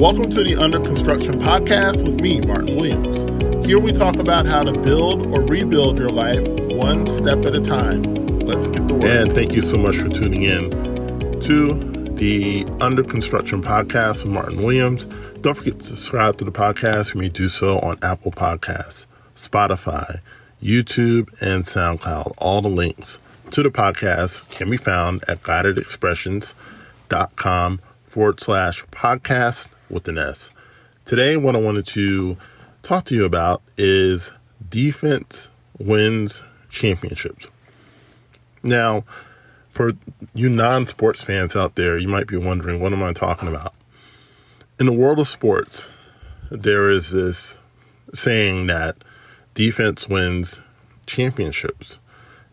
Welcome to the Under Construction Podcast with me, Martin Williams. Here we talk about how to build or rebuild your life one step at a time. Let's get to work. And thank you so much for tuning in to the Under Construction Podcast with Martin Williams. Don't forget to subscribe to the podcast. You may do so on Apple Podcasts, Spotify, YouTube, and SoundCloud. All the links to the podcast can be found at guidedexpressions.com/podcast with an S. Today, what I wanted to talk to you about is defense wins championships. Now, for you non-sports fans out there, you might be wondering, what am I talking about? In the world of sports, there is this saying that defense wins championships.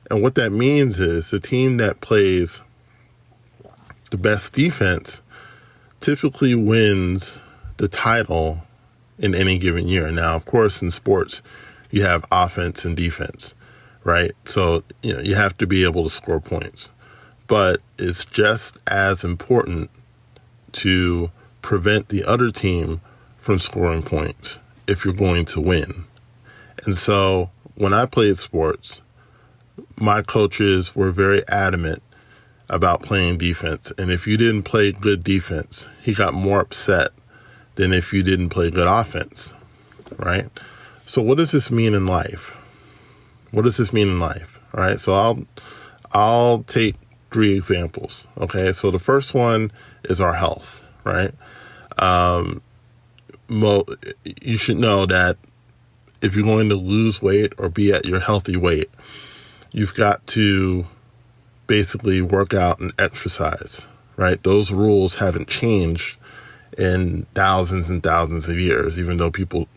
And what that means is the team that plays the best defense typically wins the title in any given year. Now, of course, in sports, you have offense and defense, right? So, you have to be able to score points. But it's just as important to prevent the other team from scoring points if you're going to win. And so when I played sports, my coaches were very adamant about playing defense. And if you didn't play good defense, he got more upset than if you didn't play good offense, right? So what does this mean in life? What does this mean in life? All right. So I'll take 3 examples. Okay. So the first one is our health, right? You should know that if you're going to lose weight or be at your healthy weight, you've got to basically work out and exercise, right? Those rules haven't changed in thousands and thousands of years, even though people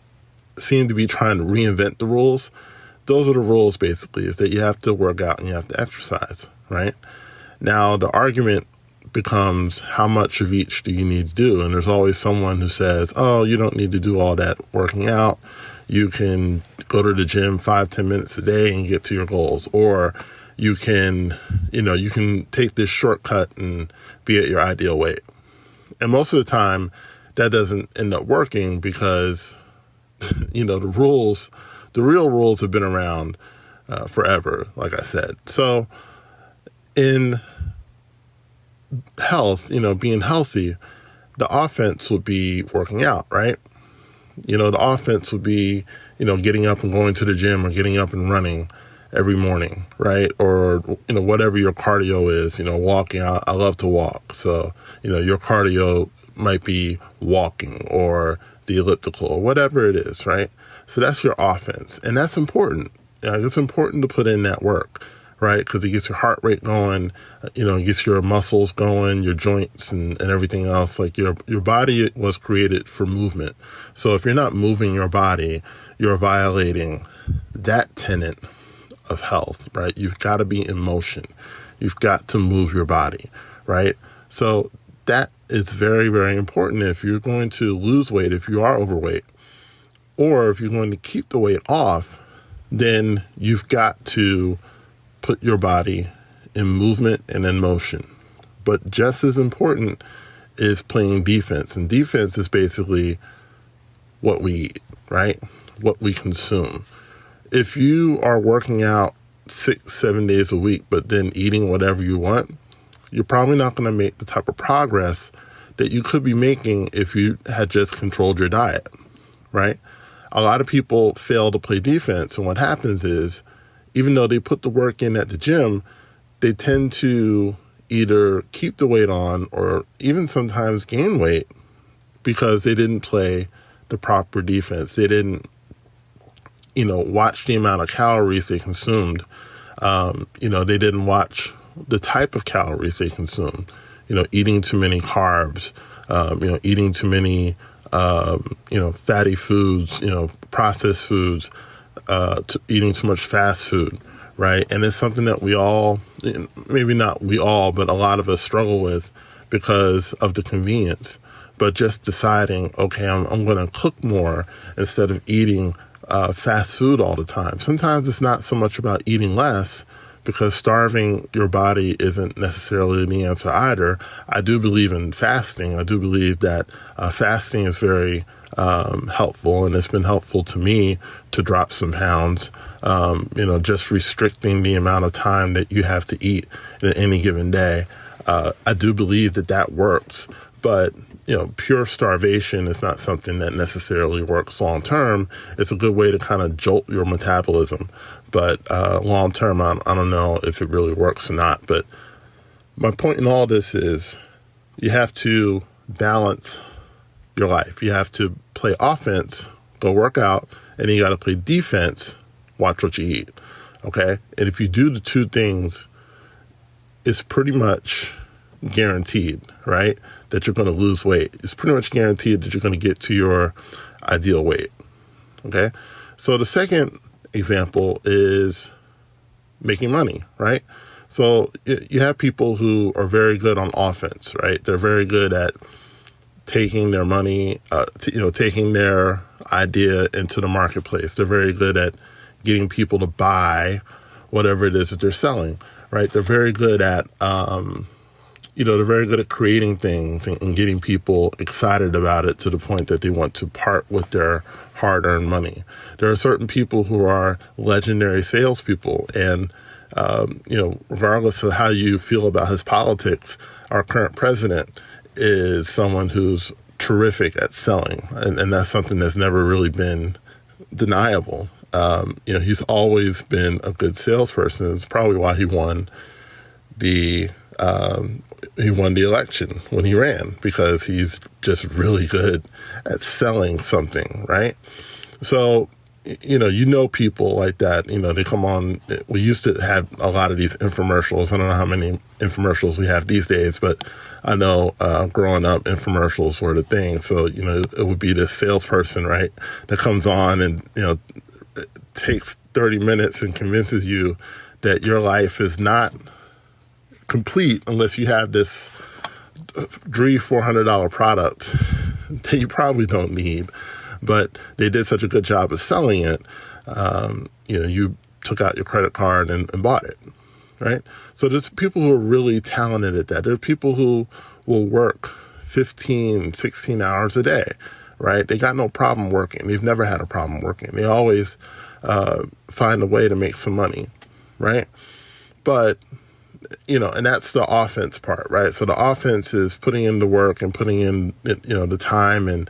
seem to be trying to reinvent the rules. Those are the rules, basically, is that you have to work out and you have to exercise, right? Now, the argument becomes, how much of each do you need to do? And there's always someone who says, oh, you don't need to do all that working out. You can go to the gym 5-10 minutes a day and get to your goals. Or you can take this shortcut and be at your ideal weight. And most of the time, that doesn't end up working because, the real rules have been around forever, like I said. So in health, being healthy, the offense would be working out, right? The offense would be, getting up and going to the gym or getting up and running every morning, right? Or, whatever your cardio is, walking. I love to walk. So, your cardio might be walking or the elliptical or whatever it is, right? So that's your offense. And that's important. It's important to put in that work, right? Because it gets your heart rate going, it gets your muscles going, your joints and everything else. Like your body was created for movement. So if you're not moving your body, you're violating that tenet of health, right? You've got to be in motion. You've got to move your body, right? So that is very, very important if you're going to lose weight, if you are overweight, or if you're going to keep the weight off, then you've got to put your body in movement and in motion. But just as important is playing defense. And defense is basically what we eat, right? What we consume. If you are working out 6-7 days a week, but then eating whatever you want, you're probably not going to make the type of progress that you could be making if you had just controlled your diet, right? A lot of people fail to play defense. And what happens is, even though they put the work in at the gym, they tend to either keep the weight on or even sometimes gain weight because they didn't play the proper defense. They didn't, watch the amount of calories they consumed. They didn't watch the type of calories they consumed. Eating too many carbs, eating too many, fatty foods, processed foods, eating too much fast food, right? And it's something that we all, maybe not we all, but a lot of us struggle with because of the convenience. But just deciding, okay, I'm going to cook more instead of eating fast food all the time. Sometimes it's not so much about eating less, because starving your body isn't necessarily the answer either. I do believe in fasting. I do believe that fasting is very helpful, and it's been helpful to me to drop some pounds. Just restricting the amount of time that you have to eat in any given day. I do believe that works, but pure starvation is not something that necessarily works long term. It's a good way to kind of jolt your metabolism, but long term, I don't know if it really works or not. But my point in all this is you have to balance your life. You have to play offense, go work out, and then you got to play defense, watch what you eat. Okay? And if you do the two things, it's pretty much guaranteed, right, that you're going to lose weight. It's pretty much guaranteed that you're going to get to your ideal weight. Okay? So the second example is making money, right? So you have people who are very good on offense, right? They're very good at taking their money, taking their idea into the marketplace. They're very good at getting people to buy whatever it is that they're selling, right? They're very good at, they're very good at creating things and getting people excited about it to the point that they want to part with their hard-earned money. There are certain people who are legendary salespeople, and regardless of how you feel about his politics, our current president is someone who's terrific at selling, and that's something that's never really been deniable. He's always been a good salesperson. It's probably why he won the election when he ran, because he's just really good at selling something, right? So, people like that, they come on. We used to have a lot of these infomercials. I don't know how many infomercials we have these days, but I know growing up, infomercials were the thing. So, it would be this salesperson, right, that comes on and, takes 30 minutes and convinces you that your life is not complete unless you have this $300-400 product that you probably don't need, but they did such a good job of selling it. You took out your credit card and bought it, right? So there's people who are really talented at that. There are people who will work 15, 16 hours a day, right? They got no problem working. They've never had a problem working. They always find a way to make some money, right? But, and that's the offense part, right? So the offense is putting in the work and putting in, the time and,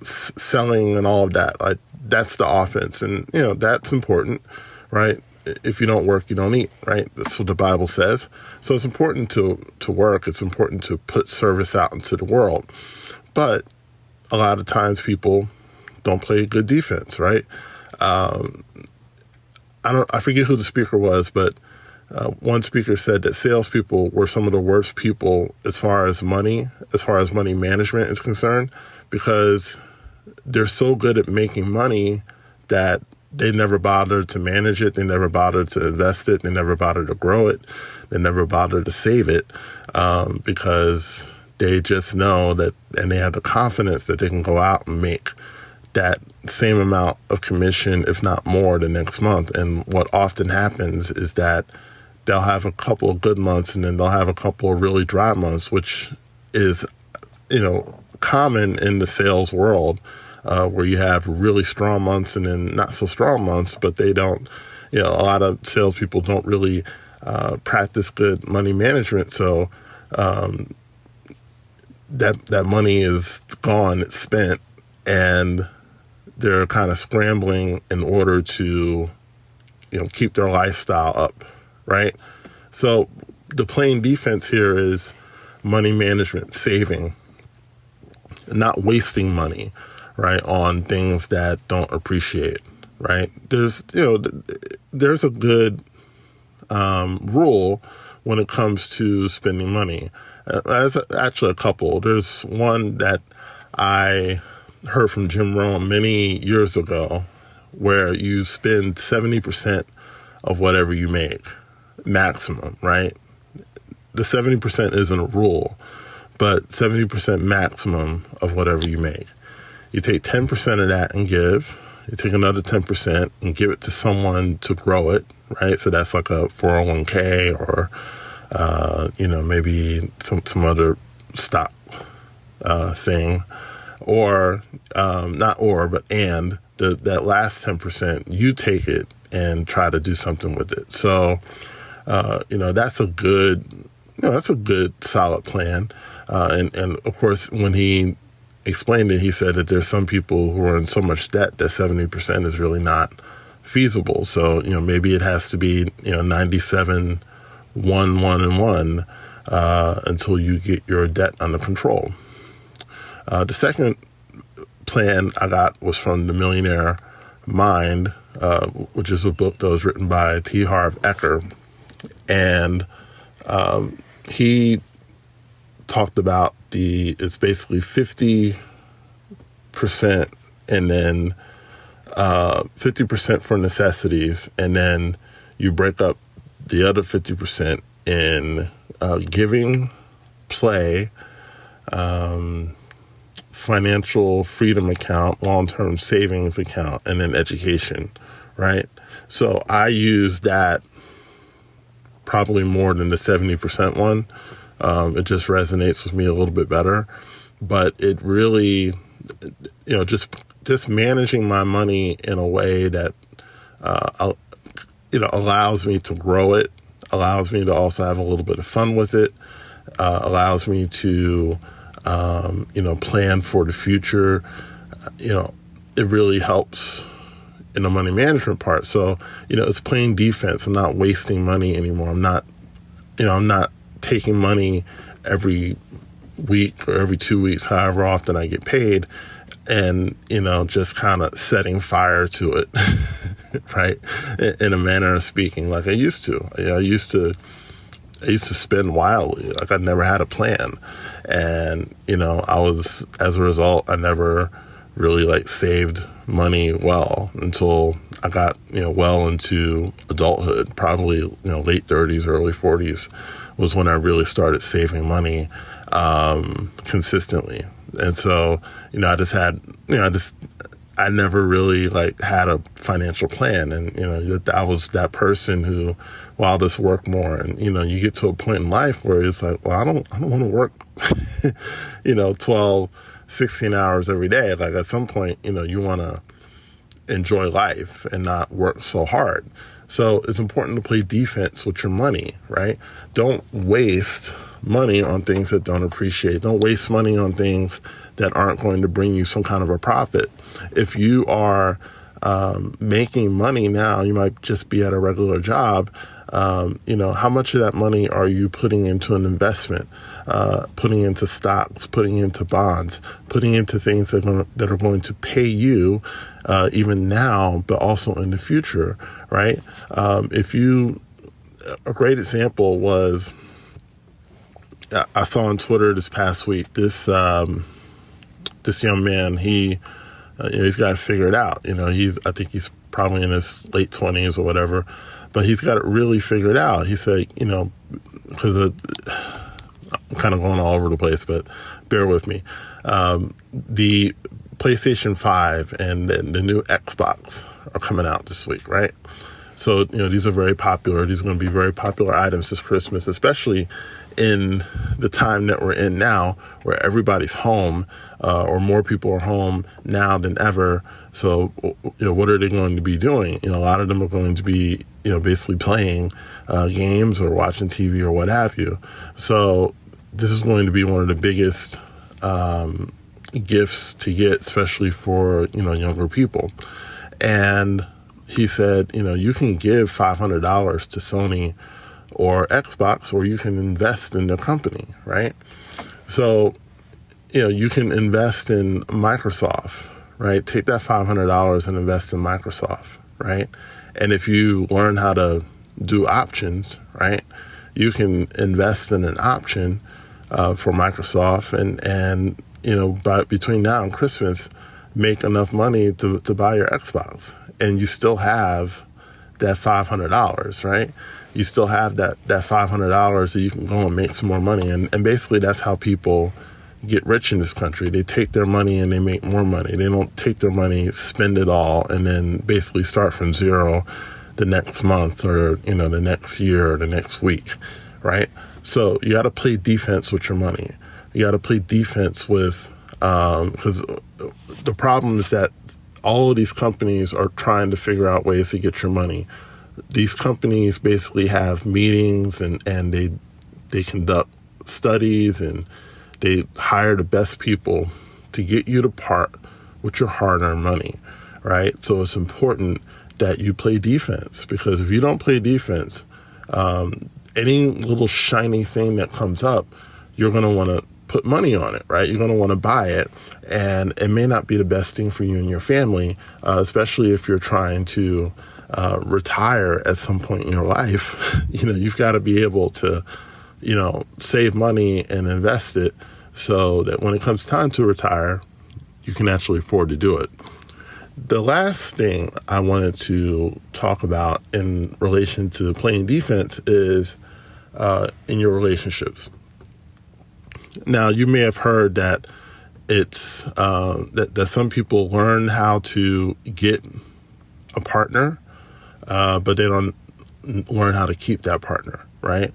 selling and all of that. Like, that's the offense. And, that's important, right? If you don't work, you don't eat, right? That's what the Bible says. So it's important to work. It's important to put service out into the world. But a lot of times people don't play good defense, right? I forget who the speaker was, but one speaker said that salespeople were some of the worst people as far as money management is concerned, because they're so good at making money that they never bothered to manage it. They never bothered to invest it. They never bothered to grow it. They never bothered to save it, because they just know that, and they have the confidence that they can go out and make that same amount of commission, if not more, the next month. And what often happens is that they'll have a couple of good months and then they'll have a couple of really dry months, which is, common in the sales world, where you have really strong months and then not so strong months, but they don't, a lot of salespeople don't really practice good money management. So that money is gone, it's spent, and they're kind of scrambling in order to, keep their lifestyle up, right? So the playing defense here is money management, saving, not wasting money, right, on things that don't appreciate, right? There's a good rule when it comes to spending money. There's actually a couple. There's one that I heard from Jim Rohn many years ago, where you spend 70% of whatever you make, maximum, right? The 70% isn't a rule, but 70% maximum of whatever you make. You take 10% of that and give. You take another 10% and give it to someone to grow it, right? So that's like a 401k or, maybe some other stock thing. Or, that last 10%, you take it and try to do something with it. So, that's a good solid plan. And of course, when he explained it, he said that there's some people who are in so much debt that 70% is really not feasible. So, maybe it has to be, 97, 1, 1, and 1 until you get your debt under control. The second plan I got was from The Millionaire Mind, which is a book that was written by T. Harv Eker. And he talked about it's basically 50% and then 50% for necessities, and then you break up the other 50% in giving, play, financial freedom account, long-term savings account, and then education, right? So I use that probably more than the 70% one. It just resonates with me a little bit better, but it really, just managing my money in a way that, allows me to grow it, allows me to also have a little bit of fun with it, allows me to, plan for the future. It really helps in the money management part. So, it's playing defense. I'm not wasting money anymore. I'm not taking money every week or every 2 weeks, however often I get paid, and, just kind of setting fire to it, right? In a manner of speaking, like I used to. I used to spend wildly. Like I never had a plan. And, as a result, I never really saved money well until I got, well into adulthood, probably, late 30s, early 40s was when I really started saving money, consistently. And so, I never really had a financial plan. And, I was that person who, I'll just work more. And, you get to a point in life where it's like, well, I don't want to work, 12, 16 hours every day. Like at some point, you want to enjoy life and not work so hard. So it's important to play defense with your money, right? Don't waste money on things that don't appreciate. Don't waste money on things that aren't going to bring you some kind of a profit. If you are making money now, you might just be at a regular job. How much of that money are you putting into an investment, putting into stocks, putting into bonds, putting into things that are going to pay you even now, but also in the future, right? A great example was, I saw on Twitter this past week, this young man, he's got it figured out. I think he's probably in his late 20s or whatever, but he's got it really figured out. He said, because I'm kind of going all over the place, but bear with me. The PlayStation 5 and the new Xbox are coming out this week, right? So, these are very popular. These are going to be very popular items this Christmas, especially in the time that we're in now, where everybody's home, or more people are home now than ever. So, what are they going to be doing? A lot of them are going to be, basically playing games or watching TV or what have you. So this is going to be one of the biggest gifts to get, especially for, younger people. And he said, you can give $500 to Sony or Xbox, or you can invest in their company, right? So, you can invest in Microsoft, right? Take that $500 and invest in Microsoft, right? And if you learn how to do options, right, you can invest in an option for Microsoft and between now and Christmas, make enough money to buy your Xbox. And you still have that $500, right? You still have that $500 that you can go and make some more money. And basically that's how people get rich in this country. They take their money and they make more money. They don't take their money, spend it all, and then basically start from zero. the next month or, the next year or the next week, right? So you got to play defense with your money. You got to play defense with, because the problem is that all of these companies are trying to figure out ways to get your money. These companies basically have meetings and they conduct studies and they hire the best people to get you to part with your hard-earned money, right? So it's important that you play defense, because if you don't play defense, any little shiny thing that comes up, you're going to want to put money on it, right? You're going to want to buy it, and it may not be the best thing for you and your family, especially if you're trying to retire at some point in your life. You've got to be able to, save money and invest it so that when it comes time to retire, you can actually afford to do it. The last thing I wanted to talk about in relation to playing defense is in your relationships. Now, you may have heard that it's that some people learn how to get a partner, but they don't learn how to keep that partner, right?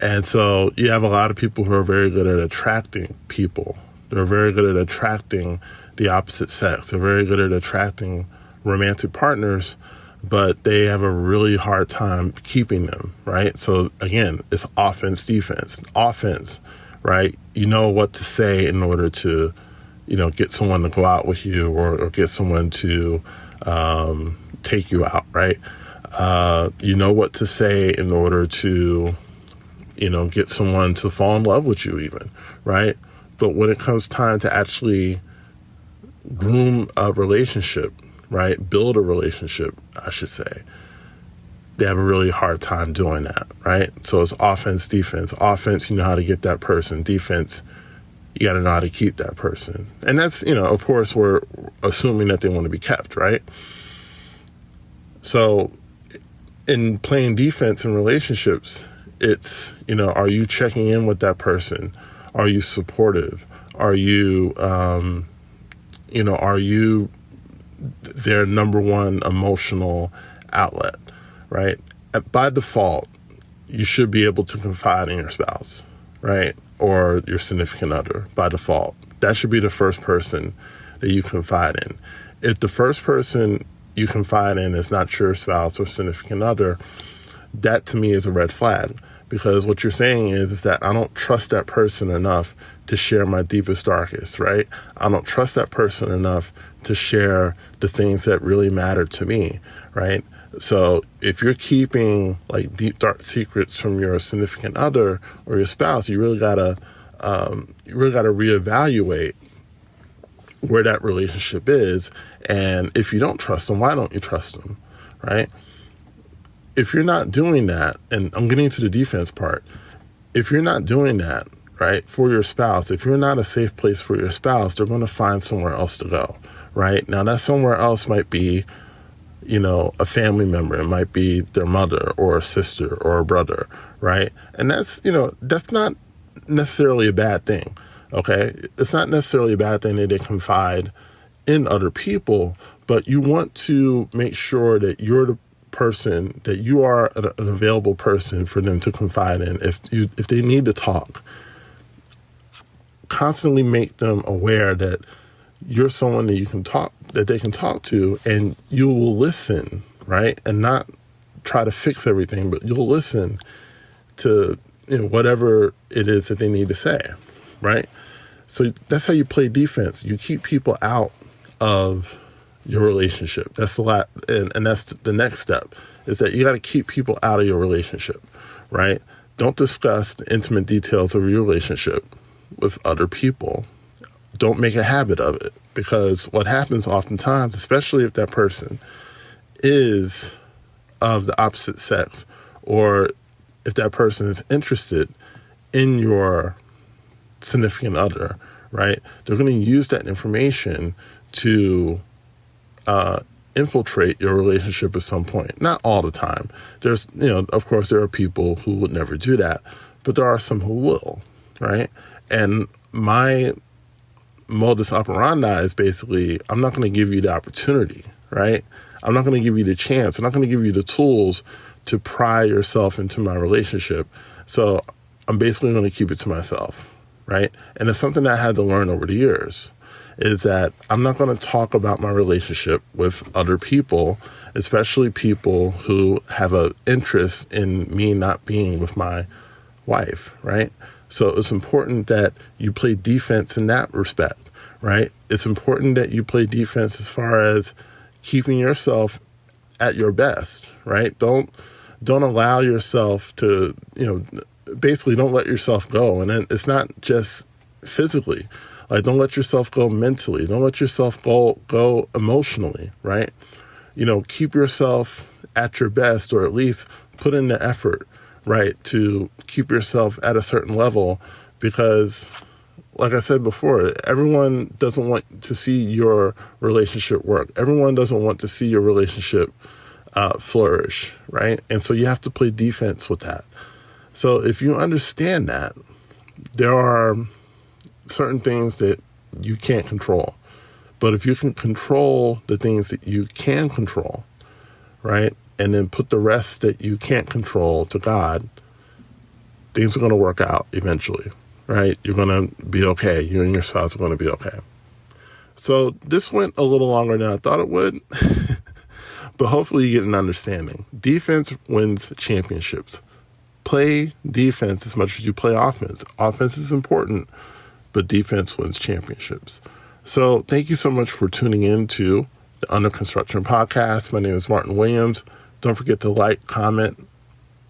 And so you have a lot of people who are very good at attracting people. They're very good at attracting the opposite sex. They're very good at attracting romantic partners, but they have a really hard time keeping them, right? So again, it's offense, defense. Offense, right? You know what to say in order to, get someone to go out with you or get someone to take you out, right? You know what to say in order to, get someone to fall in love with you even, right? But when it comes time to actually groom a relationship, right? Build a relationship, I should say. They have a really hard time doing that, right? So it's offense, defense. Offense, you know how to get that person. Defense, you got to know how to keep that person. And that's, of course, we're assuming that they want to be kept, right? So in playing defense in relationships, it's, are you checking in with that person? Are you supportive? Are you, are you their number one emotional outlet, right? By default, you should be able to confide in your spouse, right? Or your significant other by default. That should be the first person that you confide in. If the first person you confide in is not your spouse or significant other, that to me is a red flag, because what you're saying is that I don't trust that person enough to share my deepest, darkest, right? I don't trust that person enough to share the things that really matter to me, right? So if you're keeping like deep, dark secrets from your significant other or your spouse, you really gotta reevaluate where that relationship is. And if you don't trust them, why don't you trust them, right? If you're not doing that, and I'm getting to the defense part, if you're not doing that, right, for your spouse, if you're not a safe place for your spouse, they're going to find somewhere else to go, right? Now, that somewhere else might be, a family member. It might be their mother or a sister or a brother, right? And that's, that's not necessarily a bad thing, okay? It's not necessarily a bad thing that they confide in other people, but you want to make sure that you're the person, that you are an available person for them to confide in. If they need to talk, constantly make them aware that you're someone that they can talk to, and you will listen, right? And not try to fix everything, but you'll listen to whatever it is that they need to say, right? So that's how you play defense. You keep people out of your relationship. That's a lot, and that's the next step, is that you got to keep people out of your relationship, right? Don't discuss the intimate details of your relationship with other people. Don't make a habit of it, because what happens oftentimes, especially if that person is of the opposite sex, or if that person is interested in your significant other, right? They're going to use that information to infiltrate your relationship at some point. Not all the time. There's, of course, there are people who would never do that, but there are some who will, right? And my modus operandi is basically, I'm not going to give you the opportunity, right? I'm not going to give you the chance. I'm not going to give you the tools to pry yourself into my relationship. So I'm basically going to keep it to myself, right? And it's something that I had to learn over the years, is that I'm not going to talk about my relationship with other people, especially people who have an interest in me not being with my wife, right? So it's important that you play defense in that respect, right? It's important that you play defense as far as keeping yourself at your best, right? Don't allow yourself to, basically don't let yourself go. And then it's not just physically, like don't let yourself go mentally. Don't let yourself go emotionally, right? Keep yourself at your best, or at least put in the effort, right, to keep yourself at a certain level, because like I said before, everyone doesn't want to see your relationship work. Everyone doesn't want to see your relationship flourish, right? And so you have to play defense with that. So if you understand that, there are certain things that you can't control. But if you can control the things that you can control, right, and then put the rest that you can't control to God, things are going to work out eventually, right? You're going to be okay. You and your spouse are going to be okay. So this went a little longer than I thought it would, but hopefully you get an understanding. Defense wins championships. Play defense as much as you play offense. Offense is important, but defense wins championships. So thank you so much for tuning in to the Under Construction Podcast. My name is Martin Williams. Don't forget to like, comment,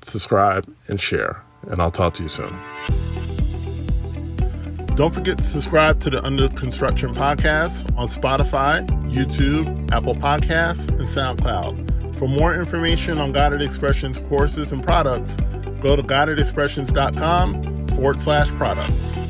subscribe, and share. And I'll talk to you soon. Don't forget to subscribe to the Under Construction Podcast on Spotify, YouTube, Apple Podcasts, and SoundCloud. For more information on Guided Expressions courses and products, go to guidedexpressions.com/products.